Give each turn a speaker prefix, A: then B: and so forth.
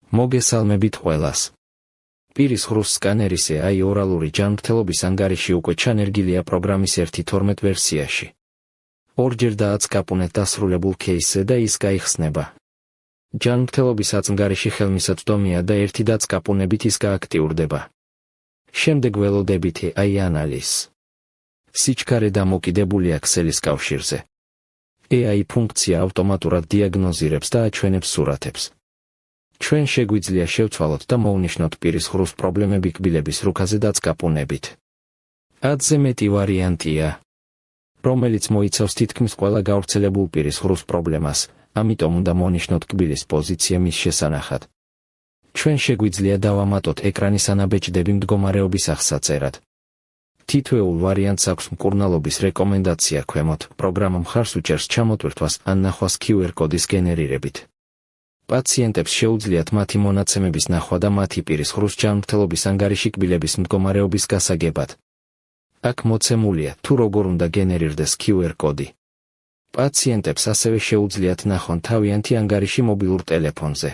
A: მოგესალმებით ყველას. პირის ხრუს სკანერის AI ორალური ჯანმრთელობის ანგარიში უკვე ჩანერგილია პროგრამის 1.12 ვერსიაში. ორჯერ დააწკაპუნეთ დასრულებულ кейსზე და ის გაიხსნება. ჯანმრთელობის ანგარიში ხელმისაწვდომია და ერთი დააწკაპუნებით ის გააქტიურდება. შემდეგ ველოდებით AI ანალიზს. სიჩქარე დამოკიდებულია ქსელის კავშირზე. AI ფუნქცია ავტომატურად დიაგნოზირებს და აჩვენებს სურათებს. ჩვენ შეგვიძლია შევცვალოთ და მოვნიშნოთ პირის ხრუს პრობლემები კბილების რუქაზე დააწკაპუნებით. ათზე მეტი ვარიანტია, რომელიც მოიცავს თითქმის ყველა გავრცელებულ პირის ხრუს პრობლემას, ამიტომ უნდა მონიშნოთ კბილის პოზიცია მის შესანახად. ჩვენ შეგვიძლია დავამატოთ ეკრანის ანაბეჭდები მდგომარეობის აღსაწერად. თითოეულ ვარიანტს აქვს მკურნალობის რეკომენდაცია ქვემოთ. პროგრამა მხარს უჭერს ჩამოტვირთვას ან ნახვას QR კოდის გენერირებით. პაციენტებს შეუძლიათ მათი მონაცემების ნახვა და მათი პირის ხრუს ჯანმრთელობის ანგარიში კბილების მდგომარეობის გასაგებად. აქ მოცემულია, თუ როგორ უნდა გენერირდეს QR კოდი. პაციენტებს ასევე შეუძლიათ ნახონ თავიანთი ანგარიში მობილურ ტელეფონზე.